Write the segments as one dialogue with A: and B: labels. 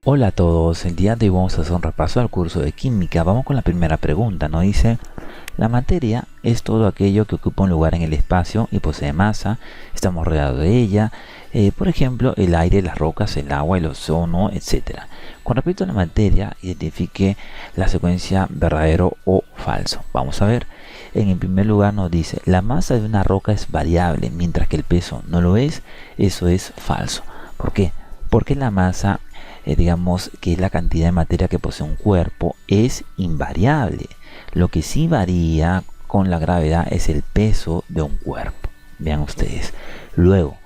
A: Hola a todos, el día de hoy vamos a hacer un repaso al curso de química. Vamos con la primera pregunta, nos dice: la materia es todo aquello que ocupa un lugar en el espacio y posee masa, estamos rodeados de ella, por ejemplo el aire, las rocas, el agua, el ozono, etcétera. Con respecto a la materia, identifique la secuencia verdadero o falso. Vamos a ver. En el primer lugar nos dice: la masa de una roca es variable, mientras que el peso no lo es. Eso es falso. ¿Por qué? Porque la masa, digamos que es la cantidad de materia que posee un cuerpo, es invariable. Lo que sí varía con la gravedad es el peso de un cuerpo. Vean ustedes. Luego,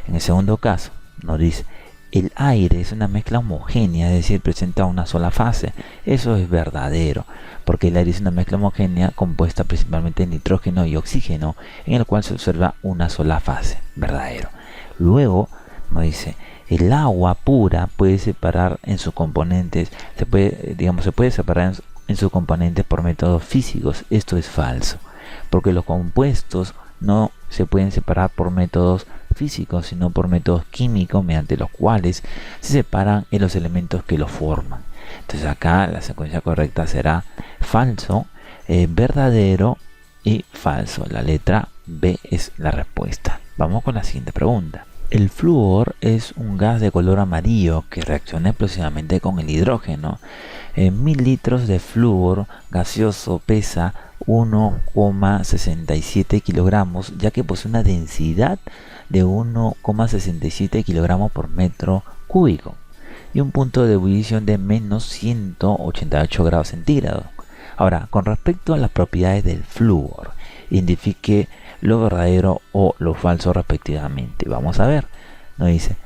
A: en el segundo caso, nos dice: el aire es una mezcla homogénea, es decir, presenta una sola fase. Eso es verdadero, porque el aire es una mezcla homogénea compuesta principalmente de nitrógeno y oxígeno, en el cual se observa una sola fase. Verdadero. Luego, nos dice: el agua pura puede separar en sus componentes, se puede separar en sus componentes por métodos físicos. Esto es falso, porque los compuestos no se pueden separar por métodos físicos, sino por métodos químicos, mediante los cuales se separan en los elementos que los forman. Entonces acá la secuencia correcta será falso, verdadero y falso. La letra B es la respuesta. Vamos con la siguiente pregunta. El flúor es un gas de color amarillo que reacciona explosivamente con el hidrógeno. 1000 litros de flúor gaseoso pesa 1,67 kilogramos, ya que posee una densidad de 1,67 kilogramos por metro cúbico y un punto de ebullición de menos 188 grados centígrados. Ahora, con respecto a las propiedades del flúor, identifique lo verdadero o lo falso respectivamente. Vamos a ver. Nos dice: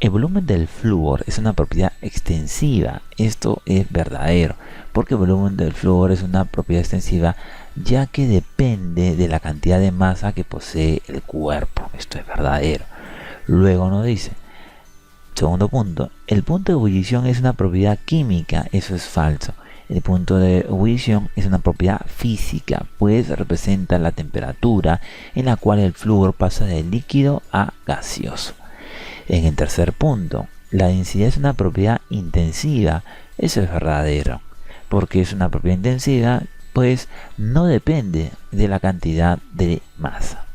A: el volumen del flúor es una propiedad extensiva. Esto es verdadero, porque el volumen del flúor es una propiedad extensiva, ya que depende de la cantidad de masa que posee el cuerpo. Esto es verdadero. Luego nos dice: segundo punto, el punto de ebullición es una propiedad química. Eso es falso. El punto de ebullición es una propiedad física, pues representa la temperatura en la cual el flúor pasa de líquido a gaseoso. En el tercer punto, la densidad es una propiedad intensiva. Eso es verdadero, porque es una propiedad intensiva, pues no depende de la cantidad de masa.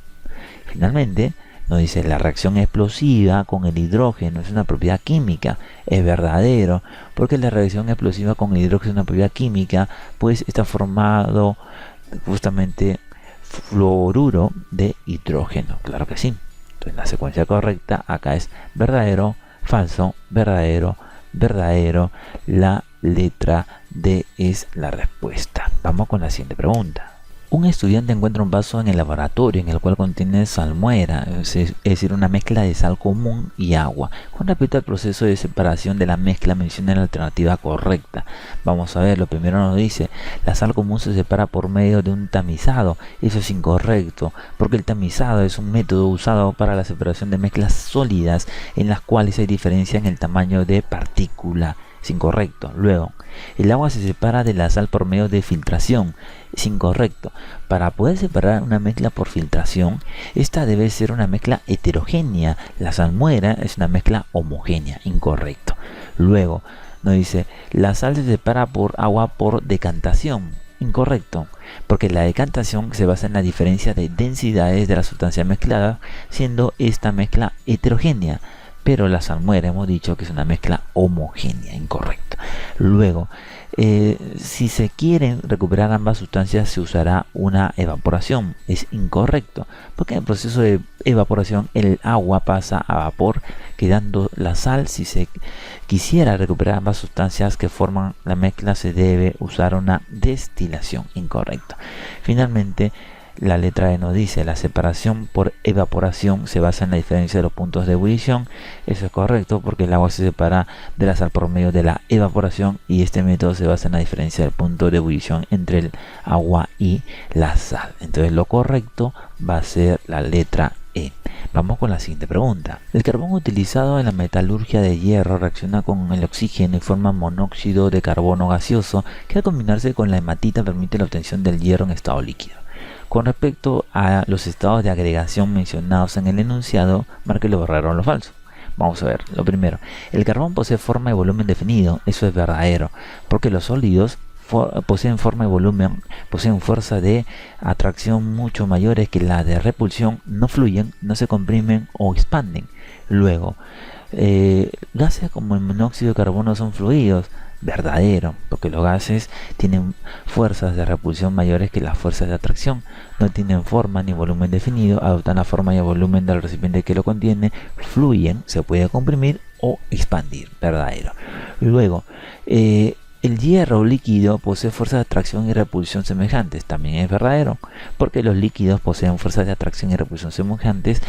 A: Finalmente, nos dice: la reacción explosiva con el hidrógeno es una propiedad química. Es verdadero, porque la reacción explosiva con el hidrógeno es una propiedad química, pues está formado justamente fluoruro de hidrógeno. Claro que sí. Entonces la secuencia correcta acá es verdadero, falso, verdadero, verdadero. La letra D es la respuesta. Vamos con la siguiente pregunta. Un estudiante encuentra un vaso en el laboratorio en el cual contiene salmuera, es decir, una mezcla de sal común y agua. Con respecto al proceso de separación de la mezcla, menciona la alternativa correcta. Vamos a ver. Lo primero nos dice: la sal común se separa por medio de un tamizado. Eso es incorrecto, porque el tamizado es un método usado para la separación de mezclas sólidas en las cuales hay diferencia en el tamaño de partícula. Es incorrecto. Luego, el agua se separa de la sal por medio de filtración. Es incorrecto. Para poder separar una mezcla por filtración, esta debe ser una mezcla heterogénea. La salmuera es una mezcla homogénea. Incorrecto. Luego nos dice: la sal se separa por agua por decantación. Incorrecto, porque la decantación se basa en la diferencia de densidades de la sustancia mezclada, siendo esta mezcla heterogénea. Pero la salmuera hemos dicho que es una mezcla homogénea. Incorrecto. Luego, si se quieren recuperar ambas sustancias, se usará una evaporación. Es incorrecto, porque en el proceso de evaporación el agua pasa a vapor, quedando la sal. Si se quisiera recuperar ambas sustancias que forman la mezcla, se debe usar una destilación. Incorrecto. Finalmente, la letra E nos dice: la separación por evaporación se basa en la diferencia de los puntos de ebullición. Eso es correcto, porque el agua se separa de la sal por medio de la evaporación, y este método se basa en la diferencia del punto de ebullición entre el agua y la sal. Entonces lo correcto va a ser la letra E. Vamos con la siguiente pregunta. El carbón utilizado en la metalurgia de hierro reacciona con el oxígeno y forma monóxido de carbono gaseoso, que al combinarse con la hematita permite la obtención del hierro en estado líquido. Con respecto a los estados de agregación mencionados en el enunciado, marque lo verdadero o lo falso. Vamos a ver, lo primero, el carbón posee forma y volumen definido, eso es verdadero, porque los sólidos poseen forma y volumen, poseen fuerza de atracción mucho mayores que la de repulsión, no fluyen, no se comprimen o expanden. Luego, gases como el monóxido de carbono son fluidos, verdadero, porque los gases tienen fuerzas de repulsión mayores que las fuerzas de atracción, no tienen forma ni volumen definido, adoptan la forma y el volumen del recipiente que lo contiene, fluyen, se puede comprimir o expandir, verdadero. Luego, el hierro líquido posee fuerzas de atracción y repulsión semejantes, también es verdadero, porque los líquidos poseen fuerzas de atracción y repulsión semejantes,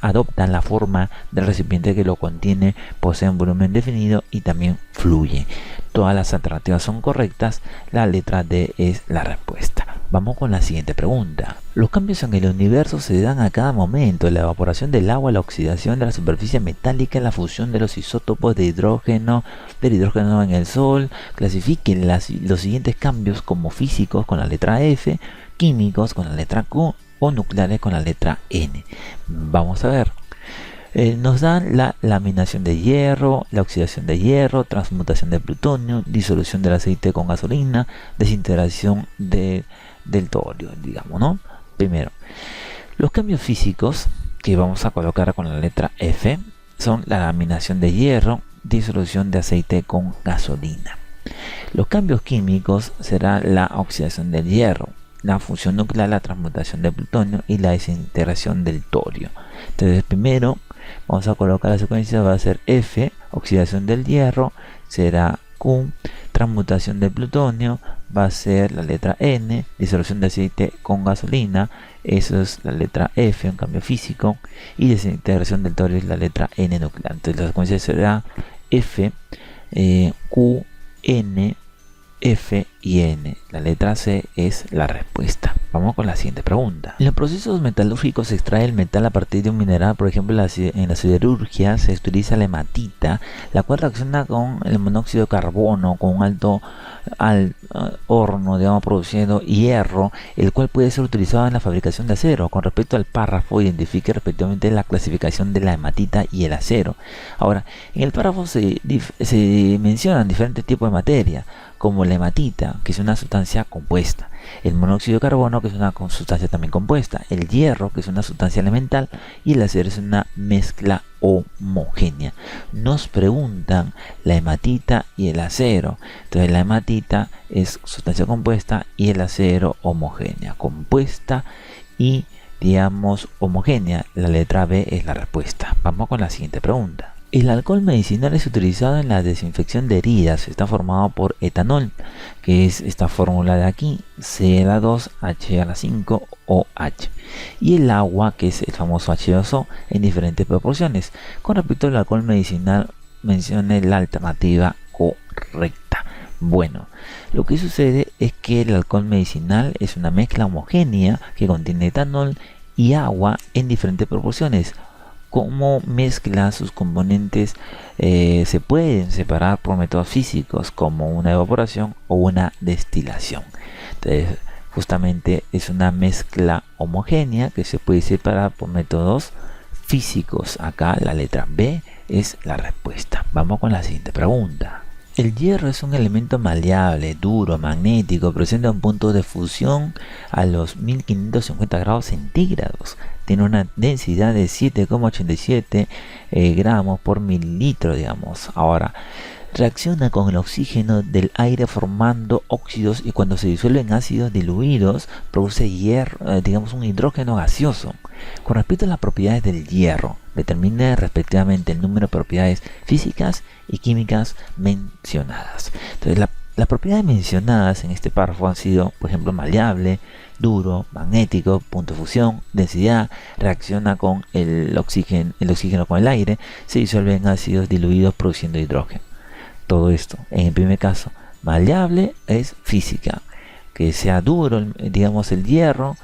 A: adoptan la forma del recipiente que lo contiene, poseen volumen definido y también fluyen. Todas las alternativas son correctas, la letra D es la respuesta. Vamos con la siguiente pregunta. Los cambios en el universo se dan a cada momento: la evaporación del agua, la oxidación de la superficie metálica, la fusión de los isótopos de hidrógeno, del hidrógeno en el Sol. Clasifiquen los siguientes cambios como físicos con la letra F, químicos con la letra Q o nucleares con la letra N. Vamos a ver. Nos dan la laminación de hierro, la oxidación de hierro, transmutación de plutonio, disolución del aceite con gasolina, desintegración del torio, digamos, ¿no? Primero, los cambios físicos que vamos a colocar con la letra F son la laminación de hierro, disolución de aceite con gasolina. Los cambios químicos será la oxidación del hierro, la fusión nuclear, la transmutación de plutonio y la desintegración del torio. Entonces, primero vamos a colocar la secuencia, va a ser F, oxidación del hierro, será Q, transmutación de plutonio, va a ser la letra N, disolución de aceite con gasolina, eso es la letra F, un cambio físico, y desintegración del torio es la letra N nuclear. Entonces la secuencia será F, Q, N, F y N. La letra C es la respuesta. Vamos con la siguiente pregunta. En los procesos metalúrgicos se extrae el metal a partir de un mineral. Por ejemplo, en la siderurgia se utiliza la hematita, la cual reacciona con el monóxido de carbono con un alto horno, digamos, produciendo hierro, el cual puede ser utilizado en la fabricación de acero. Con respecto al párrafo, identifique respectivamente la clasificación de la hematita y el acero. Ahora, en el párrafo se mencionan diferentes tipos de materia, como la hematita, que es una sustancia compuesta, el monóxido de carbono, que es una sustancia también compuesta, el hierro, que es una sustancia elemental, y el acero es una mezcla homogénea. Nos preguntan la hematita y el acero. Entonces la hematita es sustancia compuesta y el acero homogénea, compuesta y, digamos, homogénea. La letra B es la respuesta. Vamos con la siguiente pregunta. El alcohol medicinal es utilizado en la desinfección de heridas. Está formado por etanol, que es esta fórmula de aquí, Cl2H5OH, y el agua, que es el famoso H2O, en diferentes proporciones. Con respecto al alcohol medicinal, mencione la alternativa correcta. Bueno, lo que sucede es que el alcohol medicinal es una mezcla homogénea que contiene etanol y agua en diferentes proporciones. Cómo mezcla sus componentes se pueden separar por métodos físicos como una evaporación o una destilación. Entonces, justamente es una mezcla homogénea que se puede separar por métodos físicos. Acá la letra B es la respuesta. Vamos con la siguiente pregunta. El hierro es un elemento maleable, duro, magnético, presenta un punto de fusión a los 1550 grados centígrados. Tiene una densidad de 7,87 gramos por mililitro, digamos. Ahora, reacciona con el oxígeno del aire formando óxidos, y cuando se disuelven ácidos diluidos produce hierro, digamos, un hidrógeno gaseoso. Con respecto a las propiedades del hierro, determina respectivamente el número de propiedades físicas y químicas mencionadas. Entonces, las propiedades mencionadas en este párrafo han sido, por ejemplo, maleable, duro, magnético, punto de fusión, densidad, reacciona con el oxígeno con el aire, se disuelve en ácidos diluidos produciendo hidrógeno. Todo esto, en el primer caso, maleable es física, que sea duro, digamos, el hierro,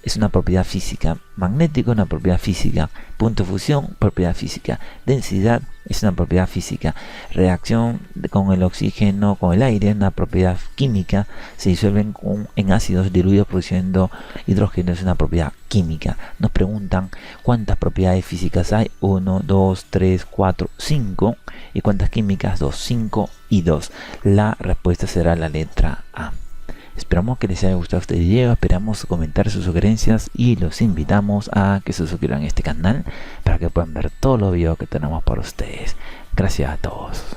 A: es una propiedad física, magnético una propiedad física, punto de fusión propiedad física, densidad es una propiedad física, reacción con el oxígeno, con el aire, una propiedad química, se disuelven en ácidos diluidos produciendo hidrógeno, es una propiedad química. Nos preguntan cuántas propiedades físicas hay, 1, 2, 3, 4, 5, y cuántas químicas, 2, 5 y 2. La respuesta será la letra A. Esperamos que les haya gustado este video, esperamos comentar sus sugerencias y los invitamos a que se suscriban a este canal para que puedan ver todos los videos que tenemos para ustedes. Gracias a todos.